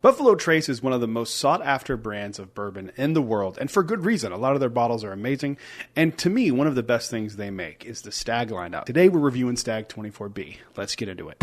Buffalo Trace is one of the most sought-after brands of bourbon in the world, and for good reason. A lot of their bottles are amazing, and to me, one of the best things they make is the Stagg lineup. Today, we're reviewing Stagg 24B. Let's get into it.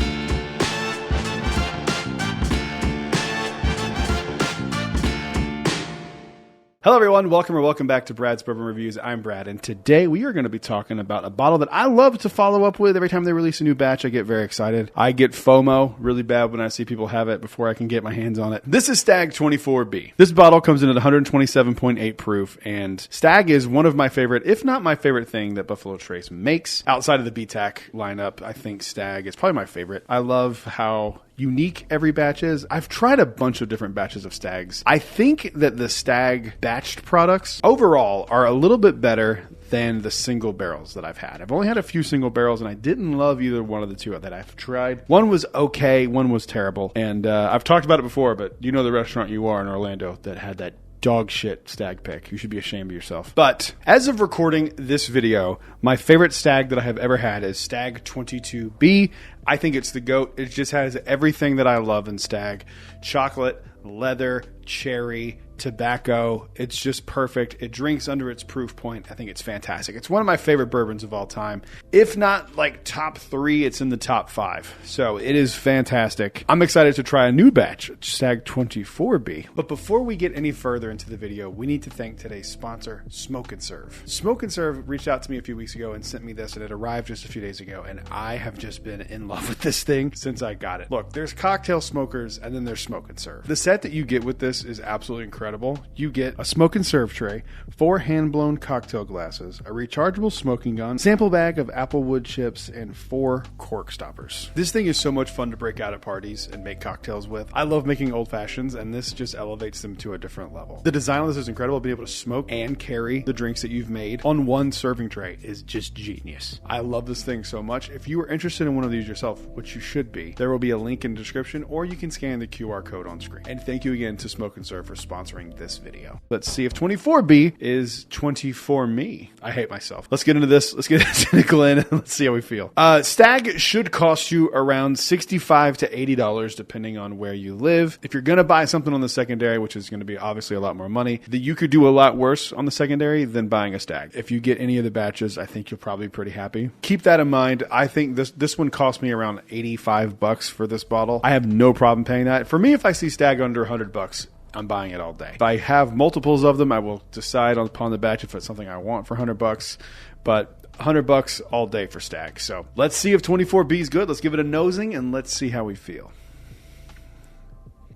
Hello everyone, welcome back to Brad's Bourbon Reviews. I'm Brad, and today we are going to be talking about a bottle that I love to follow up with. Every time they release a new batch, I get very excited. I get FOMO really bad when I see people have it before I can get my hands on it. This is Stagg 24B. This bottle comes in at 127.8 proof, and Stagg is one of my favorite, if not my favorite thing that Buffalo Trace makes. Outside of the BTAC lineup, I think Stagg is probably my favorite. I love how unique every batch is. I've tried a bunch of different batches of Staggs. I think that the Stagg batched products overall are a little bit better than the single barrels that I've had. I've only had a few single barrels, and I didn't love either one of the two that I've tried. One was okay, one was terrible, and I've talked about it before, but you know the restaurant you are in Orlando that had that dog shit Stagg pick. You should be ashamed of yourself. But as of recording this video, my favorite Stagg that I have ever had is Stagg 22B. I think it's the GOAT. It just has everything that I love in Stagg. Chocolate, leather, cherry, tobacco. It's just perfect. It drinks under its proof point. I think it's fantastic. It's one of my favorite bourbons of all time. If not like top 3, it's in the top 5. So it is fantastic. I'm excited to try a new batch, Stagg 24B. But before we get any further into the video, we need to thank today's sponsor, Smoke and Serve. Smoke and Serve reached out to me a few weeks ago and sent me this, and it arrived just a few days ago, and I have just been in love with this thing since I got it. Look, there's cocktail smokers, and then there's Smoke and Serve. The set that you get with this is absolutely incredible. You get a Smoke and Serve tray, 4 hand-blown cocktail glasses, a rechargeable smoking gun, sample bag of apple wood chips, and 4 cork stoppers. This thing is so much fun to break out at parties and make cocktails with. I love making old fashions, and this just elevates them to a different level. The design of this is incredible. Being able to smoke and carry the drinks that you've made on one serving tray is just genius. I love this thing so much. If you are interested in one of these yourself, which you should be, there will be a link in the description, or you can scan the QR code on screen. And thank you again to Smoke and Serve for sponsoring this video. Let's see if 24B is 24me. I hate myself. Let's get into this. Let's get cynical in and let's see how we feel. Stagg should cost you around $65 to $80 depending on where you live. If you're going to buy something on the secondary, which is going to be obviously a lot more money, that you could do a lot worse on the secondary than buying a Stagg. If you get any of the batches, I think you'll probably be pretty happy. Keep that in mind. I think this one cost me around $85 for this bottle. I have no problem paying that. For me, if I see Stagg under $100, I'm buying it all day. If I have multiples of them, I will decide upon the batch if it's something I want for $100, but $100 all day for Stagg. So let's see if 24B is good. Let's give it a nosing and let's see how we feel.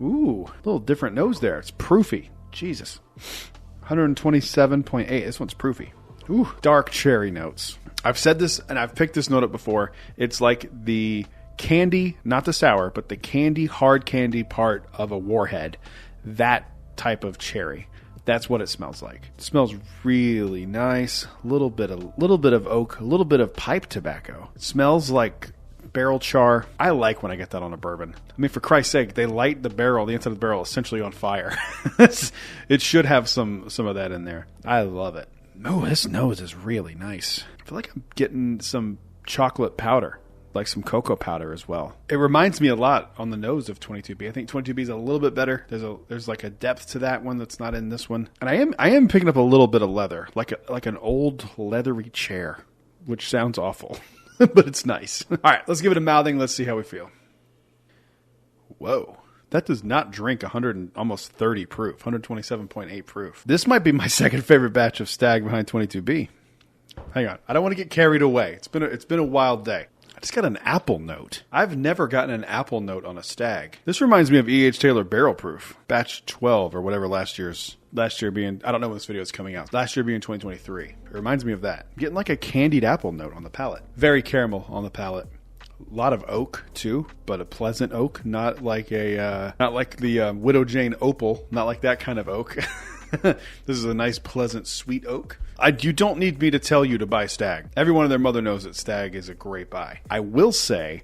Ooh, a little different nose there. It's proofy. Jesus. 127.8. This one's proofy. Ooh, dark cherry notes. I've said this and I've picked this note up before. It's like the candy, not the sour, but the candy, hard candy part of a Warhead. That type of cherry. That's what it smells like. It smells really nice. A little bit of oak, a little bit of pipe tobacco. It smells like barrel char. I like when I get that on a bourbon. I mean, for Christ's sake, they light the barrel, the inside of the barrel, essentially on fire. It should have some of that in there. I love it. Oh, this nose is really nice. I feel like I'm getting some chocolate powder, like some cocoa powder as well. It reminds me a lot on the nose of 22B. I think 22B is a little bit better. There's like a depth to that one that's not in this one. And I am picking up a little bit of leather, like an old leathery chair, which sounds awful, but it's nice. All right, let's give it a mouthing. Let's see how we feel. Whoa. That does not drink 100 and almost 30 proof, 127.8 proof. This might be my second favorite batch of Stagg behind 22B. Hang on. I don't want to get carried away. It's been a wild day. I just got an apple note. I've never gotten an apple note on a Stagg. This reminds me of E.H. Taylor Barrel Proof, batch 12 or whatever last year being, I don't know when this video is coming out. Last year being 2023. It reminds me of that. I'm getting like a candied apple note on the palate. Very caramel on the palate. A lot of oak too, but a pleasant oak, not like the Widow Jane Opal, not like that kind of oak. This is a nice, pleasant, sweet oak. You don't need me to tell you to buy Stagg. Everyone and their mother knows that Stagg is a great buy. I will say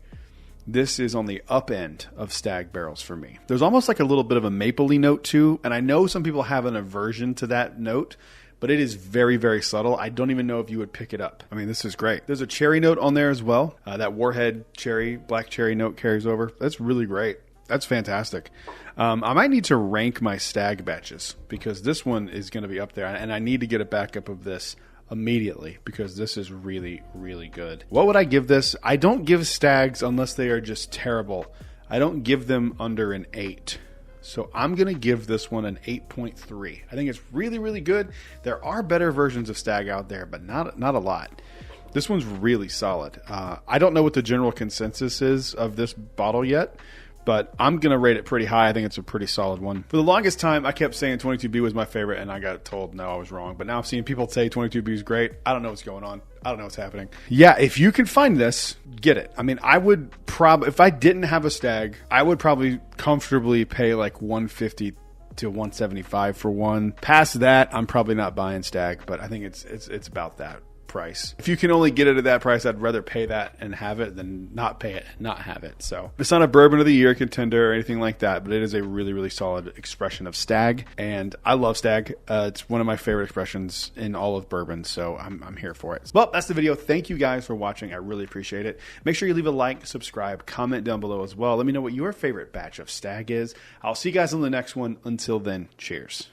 this is on the up end of Stagg barrels for me. There's almost like a little bit of a mapley note too, and I know some people have an aversion to that note, but it is very, very subtle. I don't even know if you would pick it up. I mean, this is great. There's a cherry note on there as well. That Warhead cherry, black cherry note carries over. That's really great. That's fantastic. I might need to rank my Stagg batches because this one is going to be up there, and I need to get a backup of this immediately because this is really, really good. What would I give this? I don't give Staggs unless they are just terrible. I don't give them under an 8. So I'm going to give this one an 8.3. I think it's really, really good. There are better versions of Stagg out there, but not a lot. This one's really solid. I don't know what the general consensus is of this bottle yet, but I'm going to rate it pretty high. I think it's a pretty solid one. For the longest time, I kept saying 22B was my favorite, and I got told no, I was wrong. But now I'm seeing people say 22B is great. I don't know what's going on. I don't know what's happening. Yeah, if you can find this, get it. I mean, I would probably, if I didn't have a Stagg, I would probably comfortably pay like $150 to $175 for one. Past that, I'm probably not buying Stagg, but I think it's about that price. If you can only get it at that price, I'd rather pay that and have it than not pay it and not have it. So it's not a Bourbon of the Year contender or anything like that, but it is a really, really solid expression of Stagg, and I love Stagg. It's one of my favorite expressions in all of bourbon, so I'm here for it. Well, that's the video. Thank you guys for watching. I really appreciate it. Make sure you leave a like, subscribe, comment down below as well. Let me know what your favorite batch of Stagg is. I'll see you guys on the next one. Until then, cheers.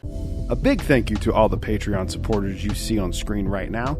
A big thank you to all the Patreon supporters you see on screen right now.